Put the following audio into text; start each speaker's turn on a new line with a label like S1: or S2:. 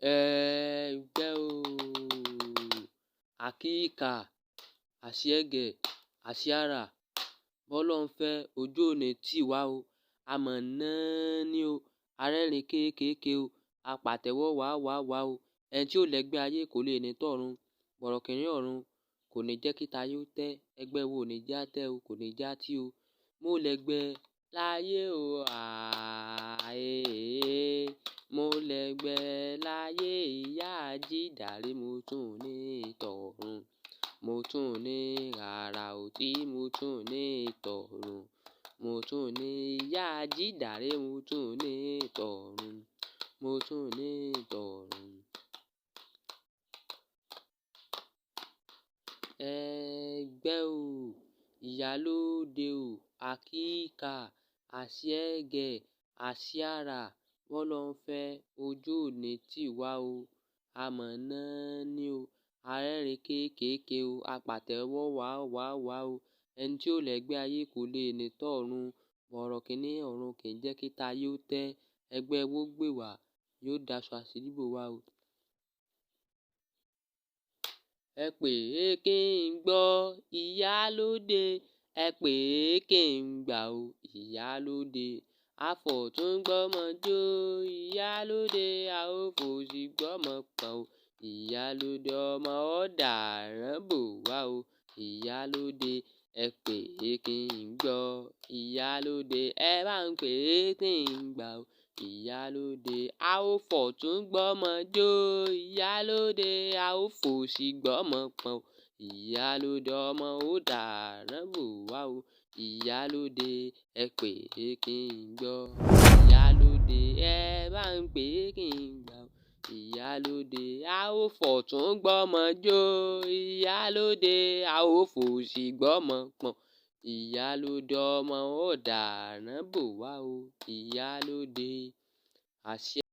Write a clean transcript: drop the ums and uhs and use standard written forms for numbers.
S1: Ẹgbẹ́ o, àkíkà, àṣẹ́gẹ̀, àṣìárà, bọ́lọ́run fẹ́ ojú ò ní tì wá o, amọ̀nání o, arẹ́rìn kéékèèké o, apàtẹ́wọ́ wàá o, ẹni tí ò lẹ́gbẹ́ ayé kò lè ní tọ̀run, bọ̀rọ̀kìnní ọ̀run kò ní jẹ́ kí tayé ó tẹ́, ẹgbẹ́ wo ò ní já tẹ́ o, kò ní já tí o, mo lẹ́gbẹ́ láyé o, mo lẹ́gbẹ́ láyé ìyá Àjídàré, mo tún ní tọ̀run, mo tún ní rárá o tí mo tún ní tọ̀run, mo tún ní ìyá Àjídàré, mo tún ní tọ̀run, mo tún ní tọ̀run. Ẹgbẹ́ o, ìyálóde o, àkíkà, àṣẹ́gẹ̀, àṣìárà, bọ́lọ́run fẹ́ ojú ò ní tì wá o, amọ̀nání o, arẹ́rìn kéékèèké o, apàtẹ́wọ́ wàá o, ẹni tí ò lẹ́gbẹ́ ayé kò lè ní tọ̀run, bọ̀rọ̀kìnní ọ̀run kì í jẹ́ kí tayé ó tẹ́, ẹgbẹ́ wó gbè wá, yóò daṣọ àṣírí bò wá o. Ẹ pè é kí n gbọ́ ìyálóde, ẹ pè é kí n gbà o ìyálóde, afọ̀tún gbọ́mọ jó ìyálóde, a ó fòsì gbọ́mọ pọ̀n o ìyálóde, ọmọ ọ̀dàrán bò wá o ìyálóde, ẹ pè é kí n gbọ́ ìyálóde, ẹ bá ń pè é kí n gbà o ìyálóde, a ó fọ̀tún gbọ́mọ jó ìyálóde, a ó fòsì gbọ́mọ pọ̀n o ìyálóde, ọmọ ọ̀dàrán bò wá o ìyálóde, ẹ pè é kí n gbọ́ ìyálóde, ẹ bá ń pè é kí n gbà o ìyálóde, a ó fọ̀tún gbọ́mọ jó ìyálóde, a ó fòsì gbọ́mọ pọ̀n ìyálóde, ọmọ ọ̀dàrán bò wá o ìyálóde.